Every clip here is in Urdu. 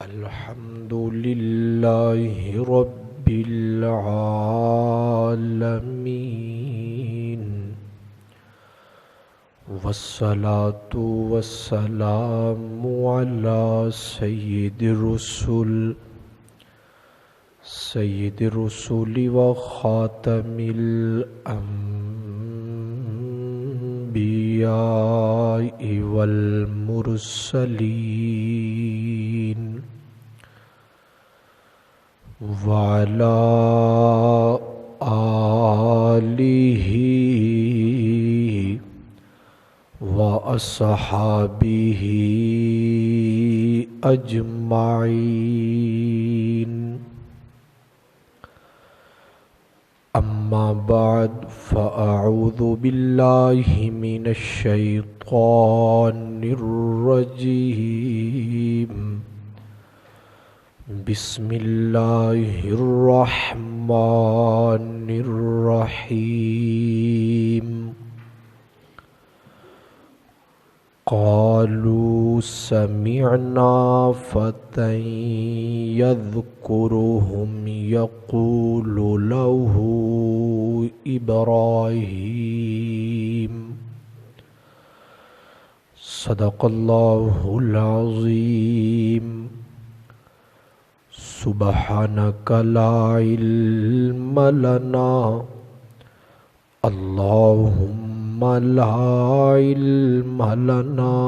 الحمد لله رب العالمين، والصلاة والسلام على سيد الرسل وخاتم الأنبياء والمرسلين، وعلى آله وأصحابه أجمعين. أما بعد، فأعوذ بالله من الشيطان الرجيم. بسم الله الرحمن الرحيم. قالوا سمعنا فتى يذكرهم يقول له إبراهيم. صدق الله العظيم. سبحانك لا علم لنا، اللهم لا علم لنا،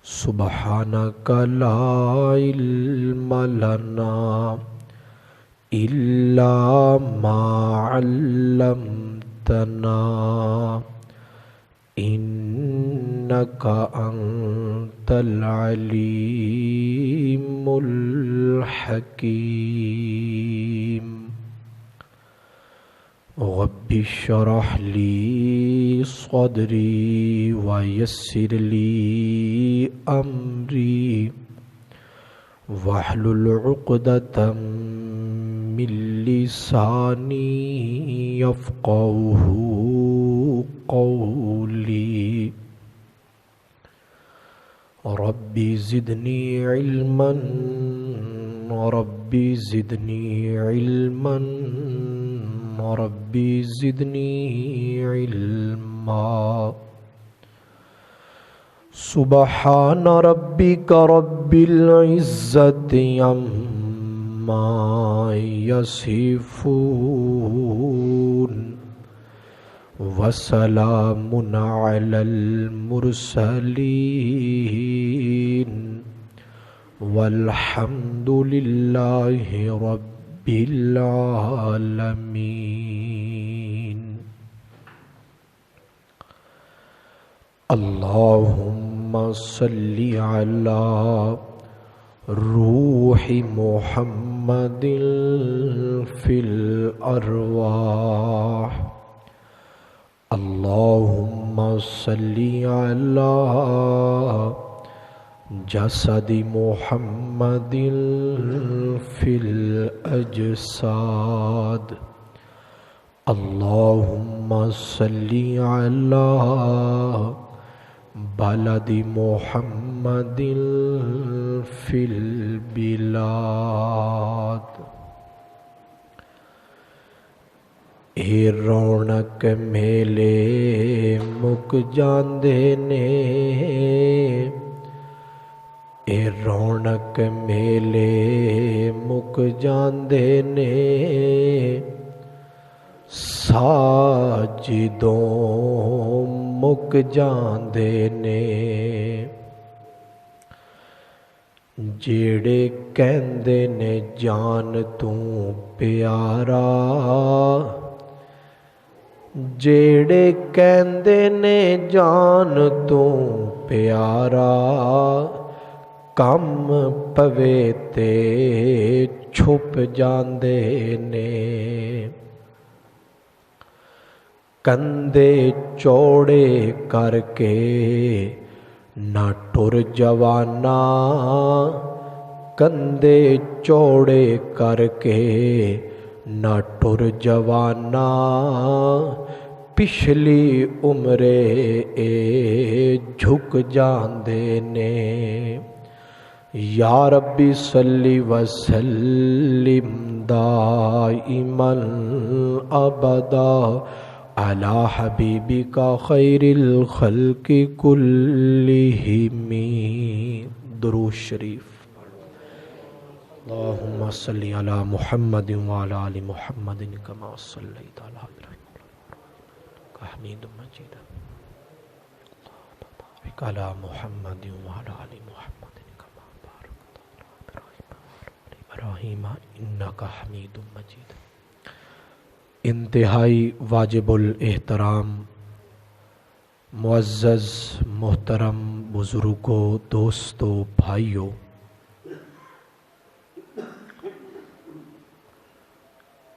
سبحانك لا علم لنا إلا ما علمتنا إنك أنت العليم الحكيم. رب اشرح لي صدري ويسر لي أمري واحلل عقدة من لساني يفقهه قولي. ربي زدني علما، ربي زدني علما، ربي زدني علما. سبحان ربك رب العزة عما يصفون، وسلام على المرسلين، والحمد لله رب العالمين. اللهم صل على روح محمد في الأرواح. اللهم صل على جسد محمد في الأجساد. اللهم صل على بلد محمد في البلاد. اے رونق میلے مک جاندے نے، اے رونق میلے مک جاندے نے، ساجدوں مک جاندے نے. جیڑے کہندے نے جان تو پیارا، جیڑے کہندے نے جان تو پیارا، کم پوے تے چھپ جاندے نے. کندھے چوڑے کر کے نہ ٹر جوانا، کندھے چوڑے کر کے نہ ٹر جوانا، پچھلی عمرے اے جھک جاندے نے. یا ربی صلی وسلم دائما ابدا علی حبیبک خیر الخلق کلہم۔ درود شریف۔ اللہم صلی علی محمد وعلی آل محمد کما صلیت علی ابراہیم انک حمید مجید وبارک علی محمد وعلی آل محمد کما بارکت علی ابراہیم انک حمید مجید۔ انتہائی واجب الاحترام معزز محترم بزرگوں، دوستوں، بھائیوں،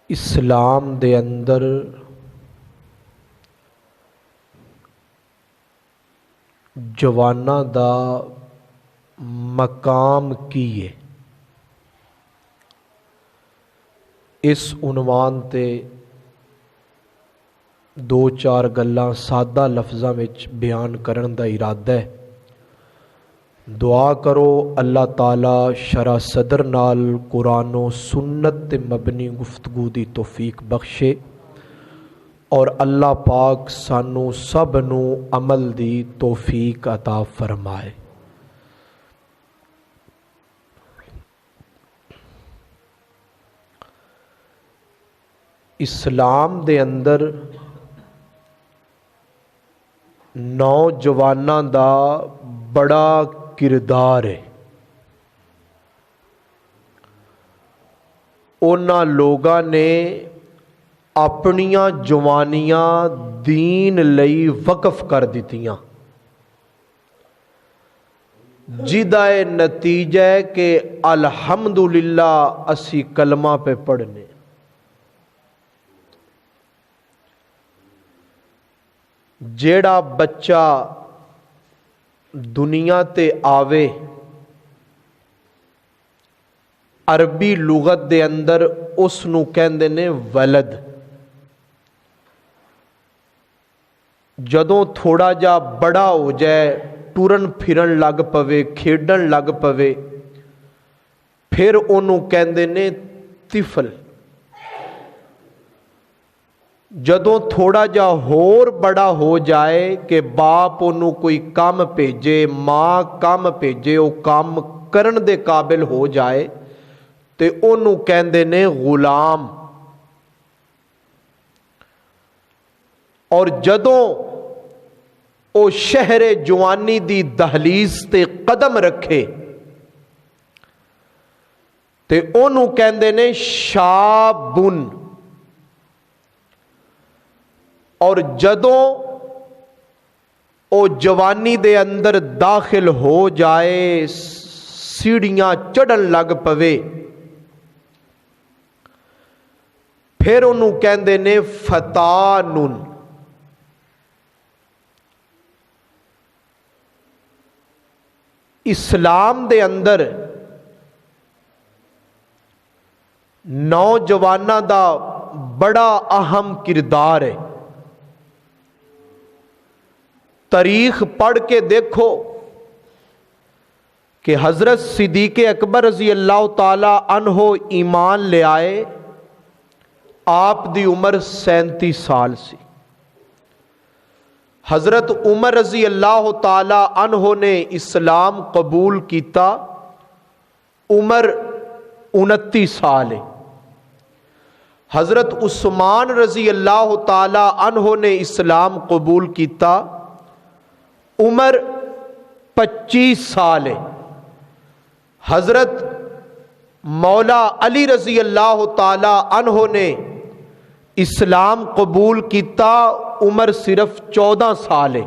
اسلام دے اندر جواناں دا مقام کی ہے، اس عنوان تے دو چار گلاں سادہ لفظاں وچ بیان کرن دا ارادہ ہے۔ دعا کرو اللہ تعالی شرح صدر نال قرآن و سنت تے مبنی گفتگو دی توفیق بخشے اور اللہ پاک سانو سب نو عمل دی توفیق عطا فرمائے۔ اسلام دے اندر نوجواناں دا بڑا کردار ہے۔ انہاں لوگاں نے اپنیاں جوانیاں دین لئی وقف کر دتیاں، جدا نتیجہ ہے کہ الحمدللہ اسی کلمہ پہ پڑھنے۔ جیڑا بچہ دنیا تے آوے عربی لغت دے اندر اس نو کہندے نے ولد۔ جدوں تھوڑا جا بڑا ہو جائے، ٹرن پھرن لگ پوے، کھیڈن لگ پوے، پھر انہوں کہندے نے طفل۔ جدوں تھوڑا جا ہور بڑا ہو جائے کہ باپ انہوں کوئی کام بھیجے، ماں کام بھیجے، وہ کام کرن دے قابل ہو جائے تے انہوں کہندے نے غلام۔ اور جدوں او شہر جوانی دی دہلیز تے قدم رکھے تے انہوں کہندے نے شابن۔ اور جدوں او جوانی دے اندر داخل ہو جائے، سیڑھیاں چڑھن لگ پوے، پھر انہوں کہندے نے فتانن۔ اسلام دے اندر نوجواناں دا بڑا اہم کردار ہے۔ تاریخ پڑھ کے دیکھو کہ حضرت صدیق اکبر رضی اللہ تعالی عنہ ایمان لے آئے، آپ دی عمر 37 سال سی۔ حضرت عمر رضی اللہ تعالی عنہ نے اسلام قبول کیتا، عمر 29 سال ہے۔ حضرت عثمان رضی اللہ تعالی عنہ نے اسلام قبول کیتا، عمر 25 سال ہے۔ حضرت مولا علی رضی اللہ تعالی عنہ نے اسلام قبول کیتا، عمر صرف 14 سال ہے۔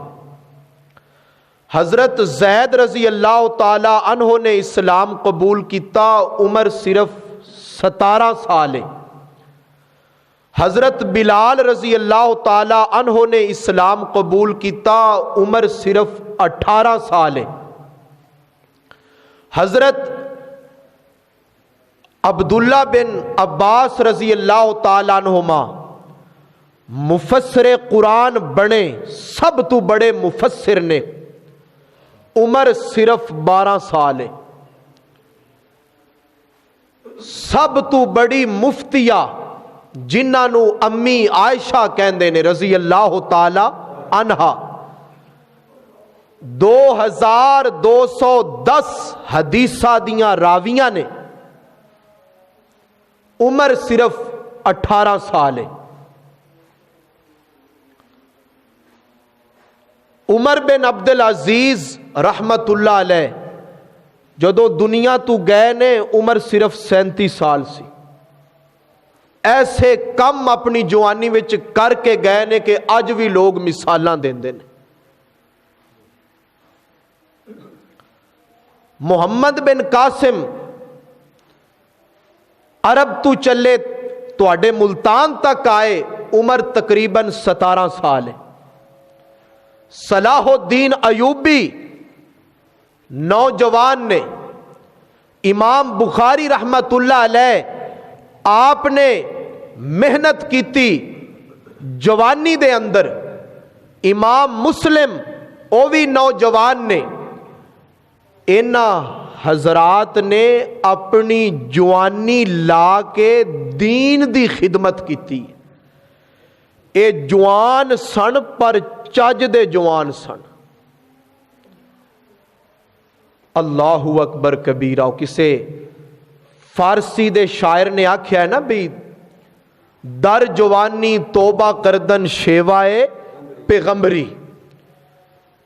حضرت زید رضی اللہ تعالی عنہ نے اسلام قبول کیتا، عمر صرف 17 سال ہے۔ حضرت بلال رضی اللہ تعالی عنہ نے اسلام قبول کیتا، عمر صرف 18 سال ہے۔ حضرت عبداللہ بن عباس رضی اللہ تعالی عنہما مفسر قرآن بنے، سب تو بڑے مفسر نے، عمر صرف 12 سال ہے۔ سب تو بڑی مفتیہ جنہاں نو امی عائشہ کہندے نے رضی اللہ تعالی عنہا، 2210 حدیثہ دیاں راویاں نے، عمر صرف 18 سال ہے۔ عمر بن عبد العزیز رحمت اللہ علیہ جدو دنیا تو گئے نے عمر صرف 37 سال سی۔ ایسے کم اپنی جوانی وچ کر کے گئے نے کہ اج بھی لوگ مثالاں دیندے نے۔ محمد بن قاسم عرب تو چلے تواڈے ملتان تک آئے، عمر تقریباً 17 سال ہے۔ صلاح الدین ایوبی نوجوان نے، امام بخاری رحمت اللہ علیہ آپ نے محنت کیتی جوانی دے اندر، امام مسلم او بھی نوجوان نے، انہاں حضرات نے اپنی جوانی لا کے دین دی خدمت کیتی۔ اے جوان سن پر چج دے جوان سن۔ اللہ اکبر کبیرہ۔ کسے فارسی دے شاعر نے آکھیا ہے نا بھی در جوانی توبہ کردن شیوائے پیغمبری،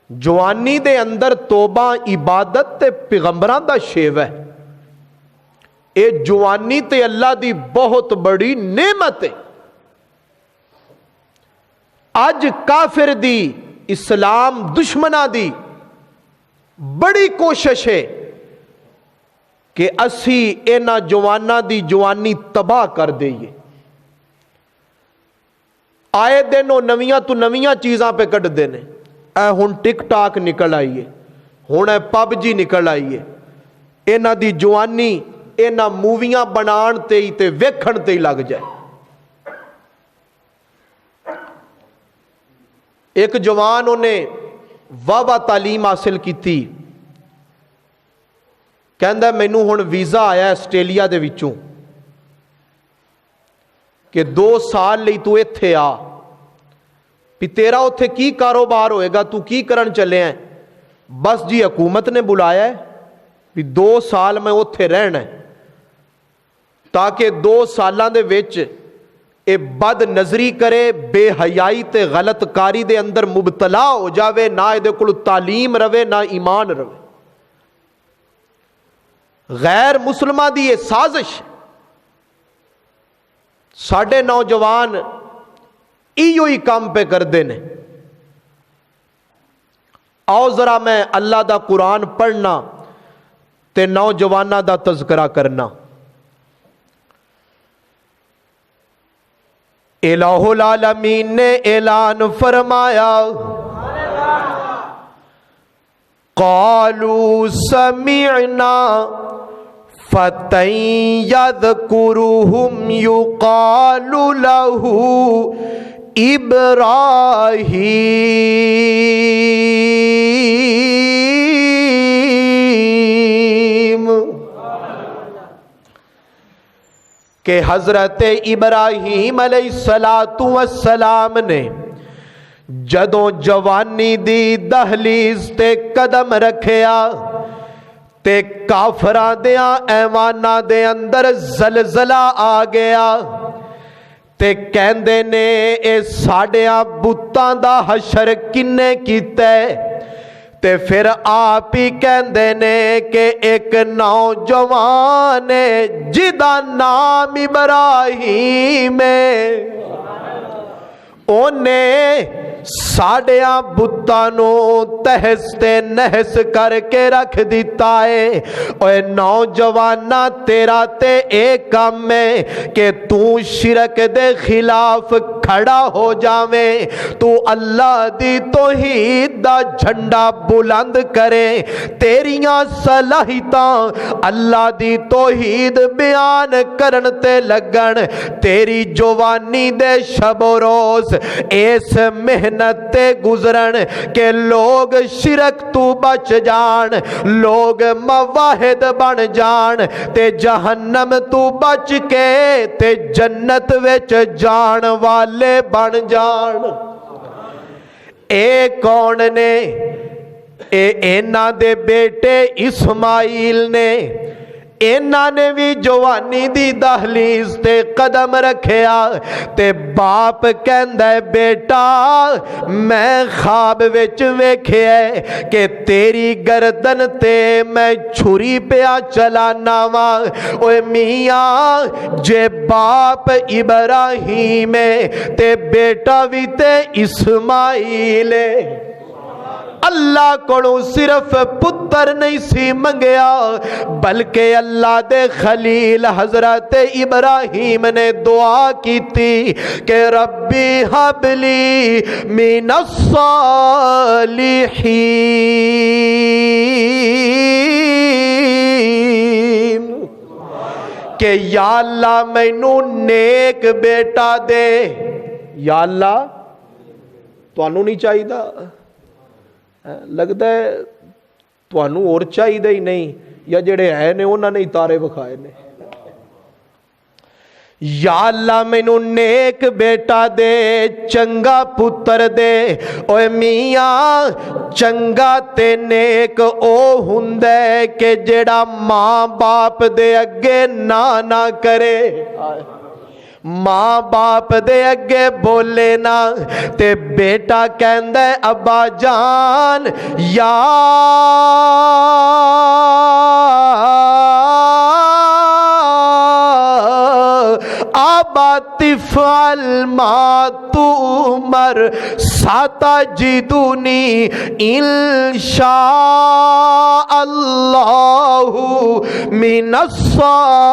جوانی دے اندر توبہ عبادت تے پیغمبراں دا شیوہ ہے۔ اے جوانی تے اللہ دی بہت بڑی نعمت ہے۔ اج کافر دی، اسلام دشمنہ دی بڑی کوشش ہے کہ اسی اینا جوانہ دی جوانی تباہ کر دئیے۔ آئے دنوں نویاں تو نویاں چیزاں پہ کٹ دینے، اے ہن ٹک ٹاک نکل آئیے، ہن اے پب جی نکل آئیے، اینا دی جوانی اینا موویاں بنان تے ہی تے ویکھن تے ہی لگ جائے۔ ایک جوان انہیں واہ تعلیم حاصل کی تھی، کہندا مینوں ہن ویزا آیا آسٹریلیا دے وچوں کہ 2 سال لئی تو ایتھے آ، بھی تیرا اوتھے کی کاروبار ہوئے گا، تو کی کرن چلے ہیں؟ بس جی حکومت نے بلایا ہے بھی 2 سال میں اوتھے رہنا ہے، تاکہ 2 سالاں دے وچ اے بد نظری کرے، بے حیائی تے غلط کاری دے اندر مبتلا ہو جاوے، نہ اے دے کول تعلیم روے نہ ایمان روے۔ غیر مسلمہ دی یہ سازش، ساڑھے نوجوان ایو ہی کام پہ کر دینے۔ آؤ ذرا میں اللہ دا قرآن پڑھنا تے نوجوانہ دا تذکرہ کرنا۔ الہ العالمین نے اعلان فرمایا، قالوا سمعنا فتى يذكرهم يقال له ابراہیم، کہ حضرت ابراہیم علیہ السلام نے جدوں جوانی دی دہلیز تے قدم رکھیا تے کافراں دیاں ایواناں دے اندر زلزلہ آ گیا تے کہندے نے اے ساڈیاں بتاں دا حشر کنے کیتا ہے؟ تے پھر آپ ہی کہندے نے کہ ایک نوجوان جدا نام ابراہیم ہے، اونے ساڑیاں بتانو تہس تے نہس کر کے رکھ دیتا ہے۔ اے نوجوانہ تیرا تے ایک کام ہے کہ تو شرک دے خلاف کھڑا ہو جاویں، تو اللہ دی توحید دا جھنڈا بلند کرے، تیریاں صلاحیتاں اللہ دی توحید بیان کرن تے لگن، تیری جوانی دے شب و روز اس محنت تے گزرن کہ لوگ شرک تو بچ جان، لوگ مواحد بن جان، تے جہنم تو بچ کے تے جنت وچ جان والے بن جان۔ اے کون نے؟ اینا دے بیٹے اسماعیل نے، اینا نے بھی جوانی دی دہلیز تے قدم رکھیا، تے باپ کہندا ہے بیٹا میں خواب وچ ویکھیا کہ تیری گردن تے میں چھری پیا چلانا وا۔ اوے میاں جے باپ ابراہیم ہے تے بیٹا بھی تے اسماعیل ہے۔ اللہ کو صرف پتر نہیں سی منگیا، بلکہ اللہ دے خلیل حضرت ابراہیم نے دعا کی تھی کہ ربی حب لی من الصالحین، کہ یا اللہ مینوں نیک بیٹا دے۔ یا اللہ تانوں نہیں چاہیدا؟ لگتا ہے تانوں اور چاہیے ہی نہیں، یا جڑے ہے نے انہوں نے تارے وکھائے نے۔ یا اللہ مینوں نیک بیٹا دے، چنگا پتر دے۔ اوے میاں چنگا تے نیک او ہوندا ہے کہ جڑا ماں باپ دے اگے نہ کرے، ماں باپ دے اگے بولے نا، تے بیٹا کہندا ہے ابا جان یا آبا تفعل ما تؤمر ستجدنی انشاء اللہ من الصابرین۔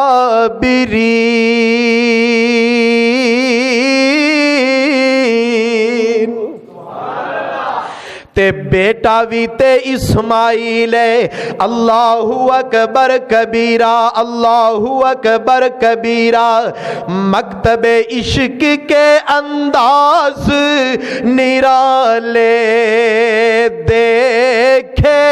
تے بیٹا بھی تے اسماعیل ہے۔ اللہ اکبر کبیرہ، اللہ اکبر کبیرہ۔ مکتب عشق کے انداز نرالے دیکھے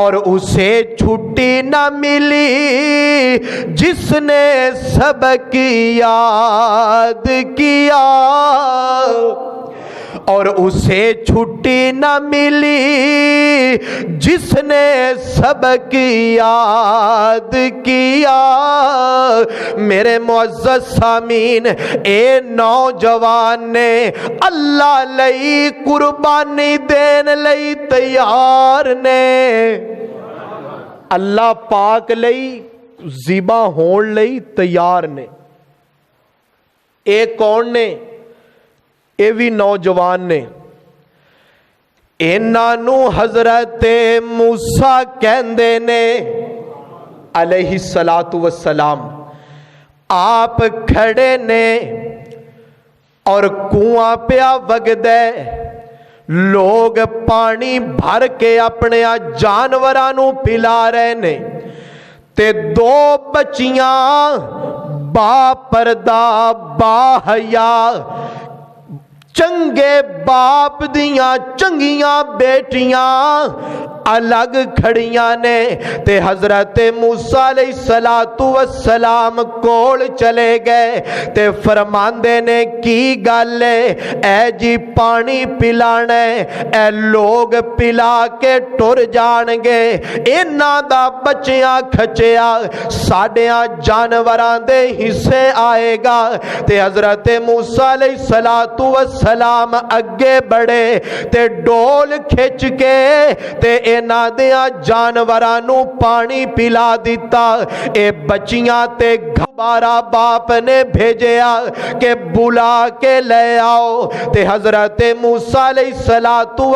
اور اسے چھٹی نہ ملی جس نے سبق یاد کیا، اور اسے چھٹی نہ ملی جس نے سبق یاد کیا۔ میرے معزز سامعین، اے نوجوان نے اللہ لئی قربانی دین لئی تیار نے، اللہ پاک لئی ذبح ہون لئی تیار نے۔ اے کون نے؟ اے بھی نوجوان نے۔ انہاں نو حضرت موسیٰ کہندے نے علیہ السلام۔ آپ کھڑے نے اور کنواں پیا وگدے، لوگ پانی بھر کے اپنے جانوراں نو پلا رہے نے، تے دو بچیاں با پردہ با حیا چنگے باپ دیاں چنگیاں بیٹیاں الگ کھڑیاں نے، تے حضرت موسیٰ علیہ السلام کول چلے گئے تے فرماندے نے کی گل ہے؟ اے جی پانی پلانا ہے، اے لوگ پلا کے ٹر جان گے، انہاں دا بچیاں کھچیا ساڈیاں جانوراں دے حصے آئے گا۔ تے حضرت موسیٰ علیہ السلام اگے بڑھے تے ڈول کھچ کے تے انہاں دیاں جانوراں نو پانی پلا دیتا۔ اے بچیاں تے گھبارا باپ نے بھیجیا کہ بلا کے لے آؤ، تے حضرت موسیٰ علیہ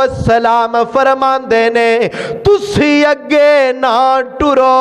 السلام فرماندے نے تسی اگے نہ ٹرو،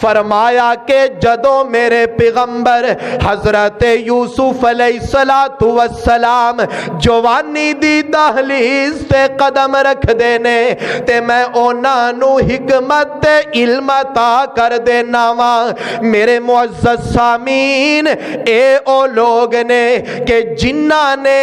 فرمایا کہ جدوں میرے پیغمبر حضرت یوسف علیہ السلام جوانی دی دہلیز تے قدم رکھ دینے تے میں انہاں نو حکمت تے علم عطا کر دینا وا۔ میرے معزز سامین اے او لوگ نے کہ جنہاں نے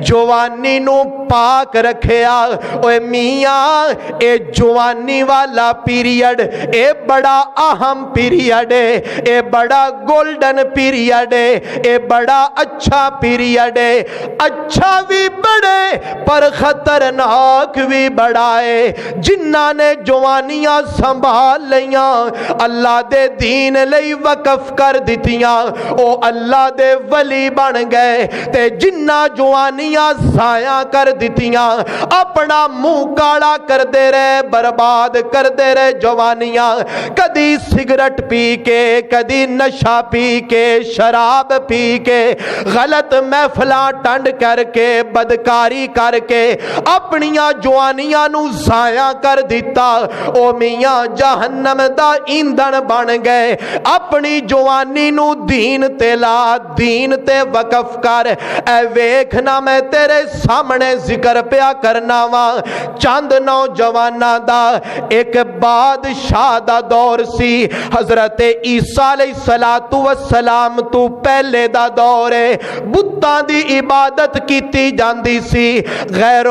جوانی نو پاک رکھیا۔ اوے میاں اے جوانی والا پیریڈ اے بڑا اہم پیریڈ ہے، اے بڑا گولڈن پیریڈ ہے، اے بڑا اچھا پیریڈ ہے۔ اچھا بھی بڑے پر خطرناک بھی بڑا ہے۔ جنہاں نے جوانیاں سنبھال لیاں، اللہ دے دین لئی وقف کر دتیاں، او اللہ دے ولی بن گئے۔ تے جنہاں جوانیاں ضائع کر دتیاں، اپنا منہ کالا کر دے رہے، برباد کر دے رہے جوانیاں، کدی سگرٹ پی کے، کدی نشہ پی کے، شراب پی کے، غلط محفلاں ٹنڈ کر کے، بدکاری کر کے اپنیاں جوانیاں نو ضائع کر دیتا۔ او میاں جہنم دا ایندھن بن گئے۔ اپنی جوانی نو دین تے لا، دین تے وقف کر۔ اے ویکھنا میں تیرے سامنے ذکر پیا کرنا وا چند نوجواناں دا۔ ایک بادشاہ دا دور سی، حضرت عیسیٰ علیہ السلام تو پہلے دا دور ہے۔ بتاں دی عبادت کیتی جاندی سی، غیر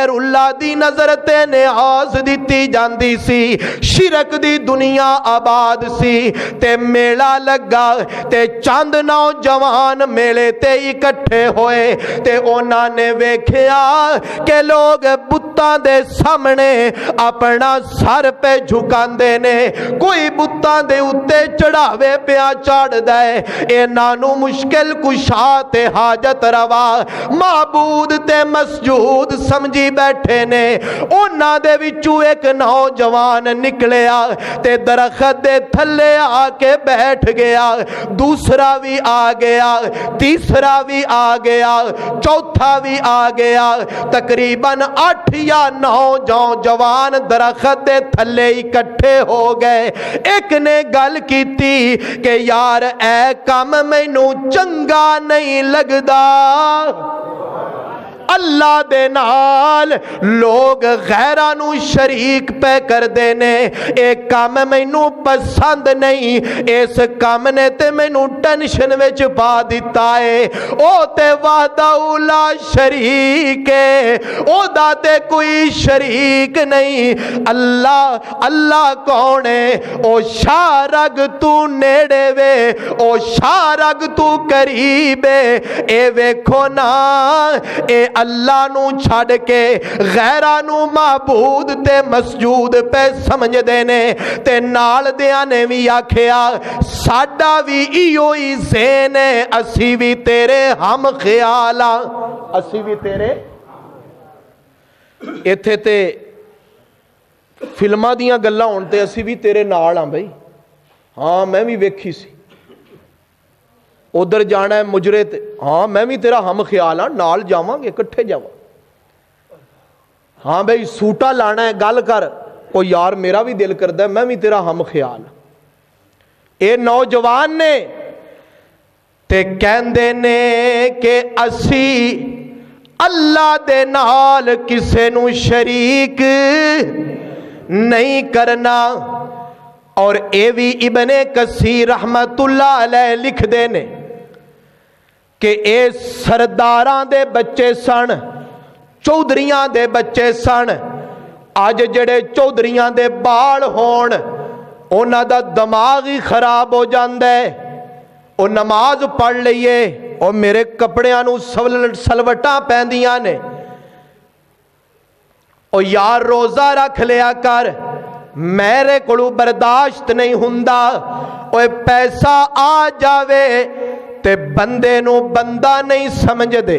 اللہ دی نظر تے نیاز دتی جاندی سی، شرک دی دنیا آباد سی۔ تے میلہ لگا تے چند نوجوان میلے تے اکٹھے ہوئے تے انہاں نے ویکھیا کہ لوگ بتاں دے سامنے اپنا سر پہ جھکاندے نے، کوئی بتاں دے اتے چڑھاوے پیا چڑھ دے۔ اے نانو مشکل کشا تے حاجت روا معبود تے مسجود سمجھی بیٹھے نے۔ انہاں دے وچوں ایک نوجوان نکلیا تے درخت دے تھلے آ کے بیٹھ گیا، دوسرا بھی آ گیا، تیسرا بھی آ گیا، چوتھا بھی آ گیا۔ تقریباً 8 یا 9 نوجوان درخت دے تھلے اکٹھے ہو گئے۔ ایک نے گل کیتی کہ یار اے کام مینوں چنگا نہیں لگدا، اللہ دے نال لوگ غیراں نو شریک پہ کر دینے، اے کام مینوں پسند نہیں، اس کام نے تے مینوں ٹینشن وچ پا دیتا ہے۔ او تے وحدہ لا شریک ہے، او دا تے کوئی شریک نہیں۔ اللہ کون ہے؟ او شارگ تو نیڑے وے، او شارگ تو قریب ہے۔ اے ویکھو نا، اے اللہ نو چھڑ کے غیرہ نو معبود تے مسجود پہ سمجھ دینے تے نال دیاں نے بھی آکھیا ساڈا بھی ایو ہی ذہن ہے، اسی بھی تیرے ہم خیال ہاں، اسی بھی تیرے۔ ایتھے تے فلماں دیاں گلاں ہون تے اسی بھی تیرے نال ہاں بھائی، ہاں میں بھی ویکھی سی، ادھر جانا ہے مجرے تے ہاں میں بھی تیرا ہم خیال ہاں، نال جاواں گے کٹھے جاواں، ہاں بھائی سوٹا لانا ہے گل کر، او یار میرا بھی دل کردا ہے میں بھی تیرا ہم خیال ہاں۔ اے نوجوان نے تے کہندے نے کہ اسی اللہ دے نال کسے نو شریک نہیں کرنا۔ اور اے بھی ابن کثیر رحمت اللہ علیہ لکھ دے نے کہ اے سرداراں دے بچے سن، چودھریاں دے بچے سن، اج جڑے چودھریاں دے بال ہون انہاں دا دماغ ہی خراب ہو جاندا ہے، او نماز پڑھ لئیے او میرے کپڑیاں نو سلوٹاں پیندیاں نے، او یار روزہ رکھ لیا کر، میرے کولوں برداشت نہیں ہوندا، اوے پیسہ آ جاوے تے بندے نو بندہ نہیں سمجھ دے،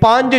5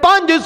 5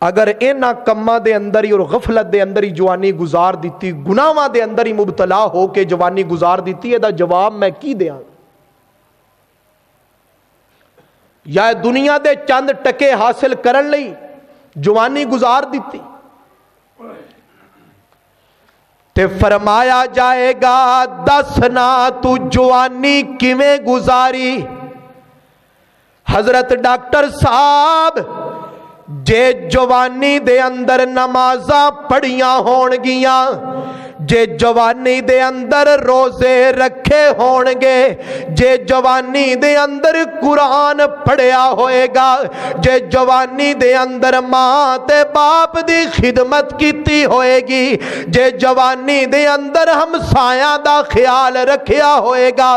اگر انہاں کماں دے اندر ہی اور غفلت دے اندر ہی جوانی گزار دیتی، گناہاں دے اندر ہی مبتلا ہو کے جوانی گزار دیتی، دا جواب میں کی دیاں؟ یا دنیا دے چند ٹکے حاصل کرن لئی جوانی گزار دیتی؟ تے فرمایا جائے گا دسنا تو جوانی کیویں گزاری؟ حضرت ڈاکٹر صاحب جے جوانی دے اندر نمازاں پڑھیاں ہون گیاں، جے جوانی دے اندر روزے رکھے ہون گے، جے جوانی دے اندر قرآن پڑھیا ہوئے گا، جے جوانی دے اندر ماں تے باپ دی خدمت کیتی ہوئے گی، جے جوانی دے اندر ہمسایاں دا خیال رکھیا ہوئے گا،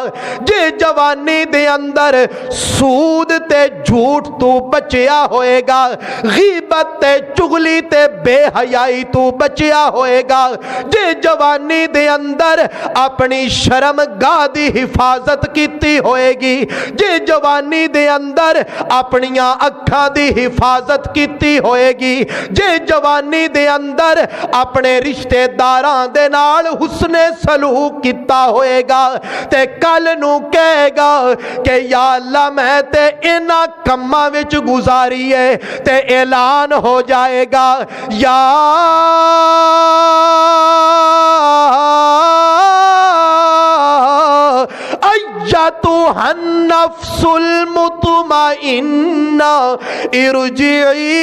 جے جوانی دے اندر سود تے جھوٹ تو بچیا ہوئے گا، غیبت تے چغلی تے بے حیائی تو بچیا ہوئے گا، جے جوانی دے اندر اپنی شرم گاہ دی حفاظت کیتی ہوئے گی، جے جوانی دے اندر اپنیاں اکھاں دی حفاظت کیتی ہوئے گی، جے جوانی دے اندر اپنے رشتہ داراں دے نال حسن سلوک کیتا ہوئے گا، تے کل نو کہے گا کہ یا اللہ میں تے انہاں کماں وچ گزاری ہے، تے اعلان ہو جائے گا یا ایتھا النفس المطمئنہ ارجعی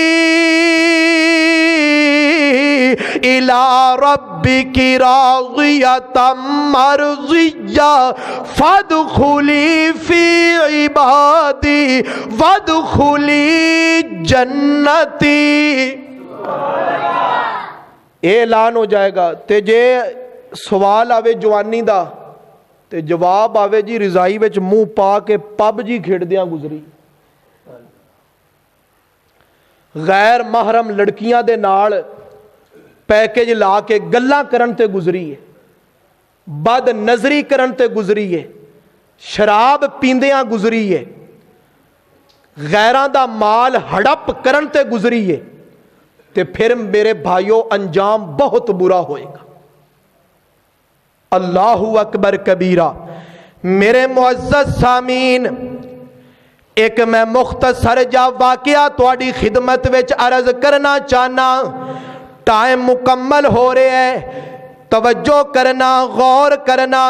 الی ربک راضیۃ مرضیہ فادخلی فی عبادی وادخلی جنتی۔ اعلان ہو جائے گا۔ تے جے سوال آوے جوانی دا تے جواب آوے جی رضائی وچ منہ پا کے پب جی کھیڑدیاں گزری، غیر محرم لڑکیاں دے نال پیکج لا کے گلاں کرن تے گزری ہے، بد نظری کرن تے گزری ہے، شراب پیندیاں گزری ہے، غیراں دا مال ہڑپ کرن تے گزری ہے، تے پھر میرے بھائیو انجام بہت برا ہوئے گا۔ اللہ اکبر کبیرہ۔ میرے معزز سامعین، ایک میں مختصر جا واقعہ تواڈی خدمت وچ عرض کرنا چاہنا، ٹائم مکمل ہو رہے ہے، توجہ کرنا، غور کرنا۔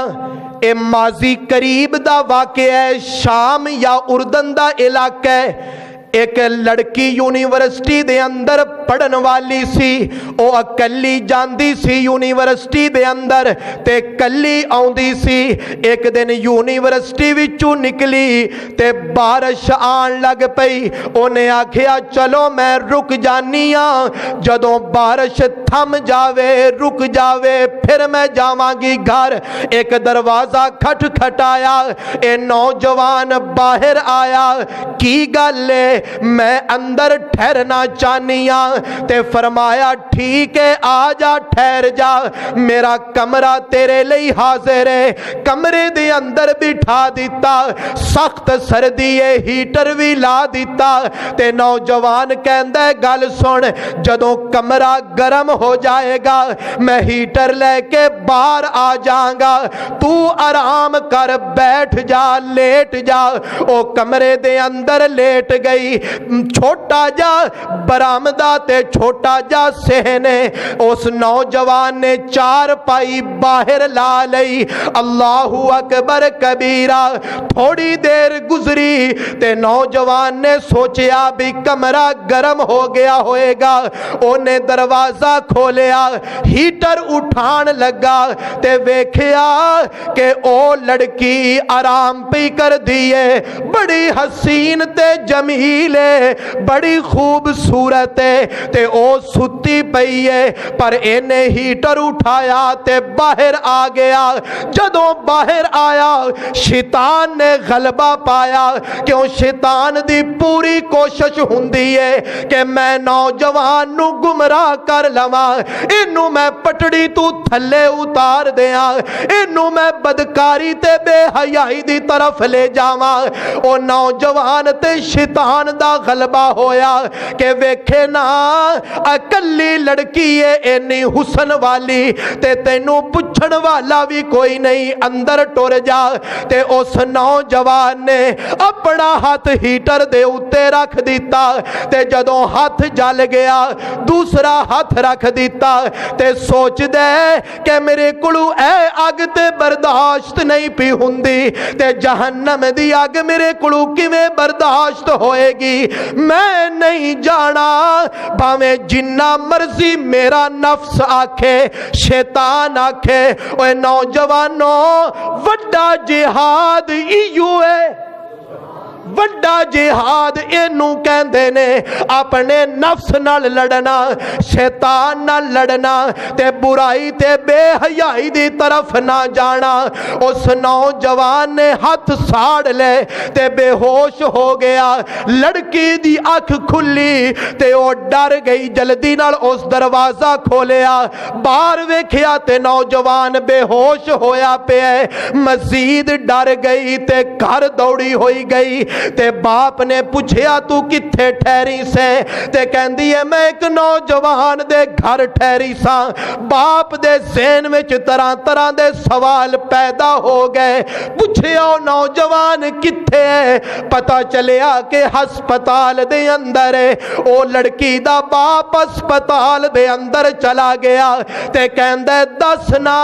اے ماضی قریب دا واقعہ ہے، شام یا اردن دا علاقہ ہے۔ ایک لڑکی یونیورسٹی دے اندر پڑھن والی سی، او اکلی جاندی سی یونیورسٹی دے اندر تے کلی آوندی سی۔ ایک دن یونیورسٹی وچوں نکلی تے بارش آن لگ پئی، اونے آکھیا چلو میں رک جانی ہاں، جدوں بارش تھم جاوے رک جاوے پھر میں جاواں گی گھر۔ ایک دروازہ کھٹ کھٹایا، اے نوجوان باہر آیا، کی گل ہے؟ میں اندر ٹھہرنا چاہنی ہاں۔ تے فرمایا ٹھیک ہے آ جا ٹھہر جا، میرا کمرہ تیرے لئی حاضر ہے۔ کمرے دے اندر بٹھا دیتا، سخت سردی ہے، ہیٹر بھی لا دیتا۔ تے نوجوان کہندا ہے گل سن، جدوں کمرہ گرم ہو جائے گا میں ہیٹر لے کے باہر آ جاؤں گا، تو آرام کر، بیٹھ جا، لیٹ جا۔ او کمرے دے اندر لیٹ گئی۔ چھوٹا جا برآمدہ تے چھوٹا جا صحنے، اس نوجوان نے چار پائی باہر لا لئی۔ اللہ اکبر کبیرہ۔ تھوڑی دیر گزری تے نوجوان نے سوچیا بھی کمرہ گرم ہو گیا ہوئے گا، انہیں دروازہ کھولیا، ہیٹر اٹھان لگا تے ویکھیا کہ او لڑکی آرام پی کر دیئے، بڑی حسین تے جمیل ہے، بڑی خوبصورت ہے، تے او ستی پئی ہے، پر انہیں ہیٹر اٹھایا تے باہر آ گیا۔ جدوں باہر آیا شیطان نے غلبہ پایا، کیوں شیطان دی پوری کوشش ہوندی ہے کہ میں نوجوان نو گمراہ کر لواں، اینو میں پٹڑی تو تھلے اتار دیاں، اینو میں بدکاری تے بے حیائی دی طرف لے جاواں۔ او نوجوان تے شیطان دا غلبہ ہویا کہ ویکھے نا اکلی لڑکی ہے اینی حسن والی تے تینوں پچھن والا بھی کوئی نہیں، اندر ٹر جا۔ تے اس نوجوان نے اپنا ہاتھ ہیٹر دے اتے رکھ دیتا تے جدوں ہاتھ جل گیا دوسرا ہاتھ رکھ دیتا تے سوچ دے کہ میرے کولوں اے اگ تے برداشت نہیں پی ہوندی تے جہنم دی اگ میرے کولوں کیویں برداشت ہوئے گی، میں نہیں جانا بھاویں جنہ مرضی میرا نفس آکھے شیطان آکھے۔ اوے نوجوانوں وڈا جہاد ایو ہے، وڈا جہاد اینو کہندے نے اپنے نفس نال لڑنا، شیطان نال لڑنا تے برائی تے بے حیائی دی طرف نہ جانا۔ اس نوجوان نے ہاتھ ساڑ لے تے بے ہوش ہو گیا، لڑکی دی اکھ کھلی تے او ڈر گئی، جلدی نال اس دروازہ کھولیا، باہر ویکھیا تے نوجوان بے ہوش ہویا پیا، مزید ڈر گئی تے گھر دوڑی ہوئی گئی تے باپ نے پوچھیا تو کتھے ٹھہری سے تے کہندی ہے میں ایک نوجوان دے گھر ٹھہری سا۔ باپ دے ذہن وچ طرح طرح دے سوال پیدا ہو گئے، پوچھیا نوجوان کتھے ہے، پتہ چلیا کہ ہسپتال دے اندر ہے۔ او لڑکی دا باپ ہسپتال دے اندر چلا گیا تے کہندا دس نا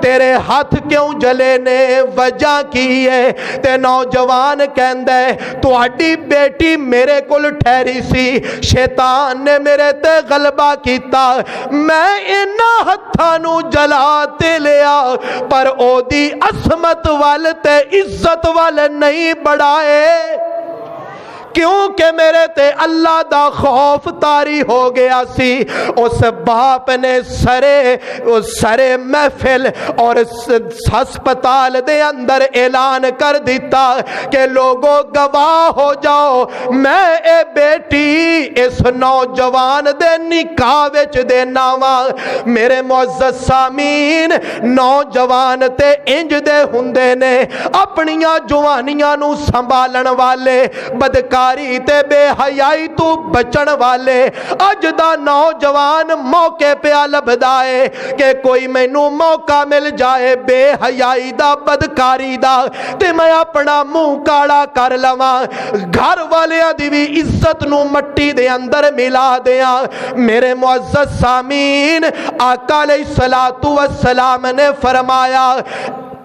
تیرے ہاتھ کیوں جلے نے، وجہ کی ہے؟ تے نوجوان کہندا تہاڈی بیٹی میرے کول ٹھہری سی، شیطان نے میرے تے غلبہ کیتا، میں انہاں ہتھاں نو جلا تے لیا پر او دی عصمت وال تے عزت وال نہیں بڑھائے، کیونکہ میرے تے اللہ دا خوف طاری ہو گیا سی۔ اس باپ نے سرے محفل اور ہسپتال دے اندر اعلان کر دیتا کہ لوگوں گواہ ہو جاؤ، میں اے بیٹی اس نوجوان دے نکاح وچ دینا وا۔ میرے معزز سامعین، نوجوان تے انج دے ہوندے نے اپنیاں جوانیاں نو سنبھالن والے، بدکاری تے بے حیائی تو بچن والے۔ اج دا نوجوان موقع پہ لبدا ہے کہ کوئی مینوں موقع مل جائے بے حیائی دا، بدکاری دا تے میں اپنا منہ کالا کر لواں، گھر والیاں دی بھی عزت نو مٹی دے اندر ملا دیاں۔ میرے معزز سامعین، آقا علیہ الصلوۃ والسلام نے فرمایا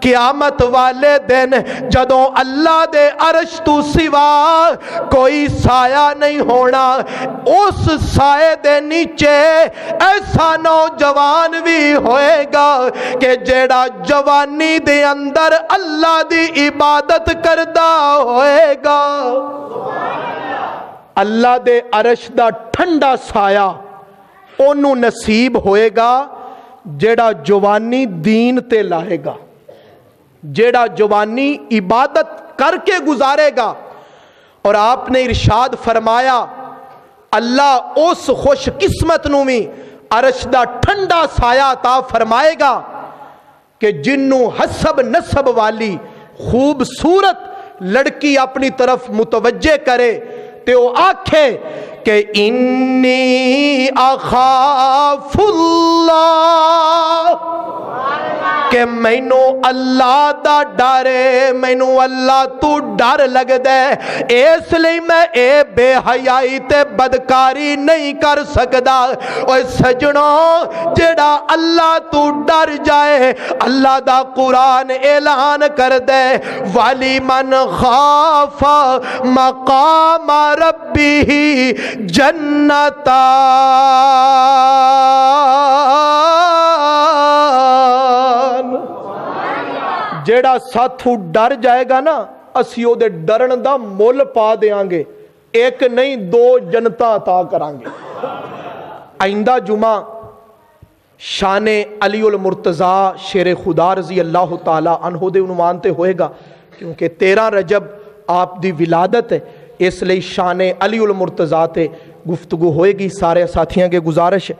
قیامت والے دن جدوں اللہ دے عرش تو سوا کوئی سایہ نہیں ہونا، اس سائے دے نیچے ایسا نوجوان بھی ہوئے گا کہ جیڑا جوانی دے اندر اللہ دی عبادت کردہ ہوئے گا۔ اللہ دے عرش دا ٹھنڈا سایہ انہوں نصیب ہوئے گا جیڑا جوانی دین تے لائے گا، جیڑا جوانی عبادت کر کے گزارے گا۔ اور آپ نے ارشاد فرمایا اللہ اس خوش قسمت نو بھی عرش دا ٹھنڈا سایہ عطا فرمائے گا کہ جنوں حسب نسب والی خوبصورت لڑکی اپنی طرف متوجہ کرے تے وہ آکھے کہ انی اخاف اللہ، کہ مینو اللہ دا ڈرے، مینو اللہ تو ڈر لگ دے، اس لئے میں اے بے حیائی تے بدکاری نہیں کر سکدا۔ اوہ سجنوں، جیڑا اللہ تو ڈر جائے، اللہ دا قرآن اعلان کر دے والی من خاف مقام ربی جنتا، جیڑا ساتھو ڈر جائے گا نا، اسی او دے ڈرن دا مول پا دیاں گے، ایک نہیں دو جنتا عطا کران گے۔ آئندہ جمعہ شان علی المرتضیٰ شیر خدا رضی اللہ تعالی عنہ دے عنوان تے ہوئے گا، کیونکہ 13 رجب آپ دی ولادت ہے، اس لئے شان علی المرتضیٰ تے گفتگو ہوئے گی۔ سارے ساتھیاں کے گزارش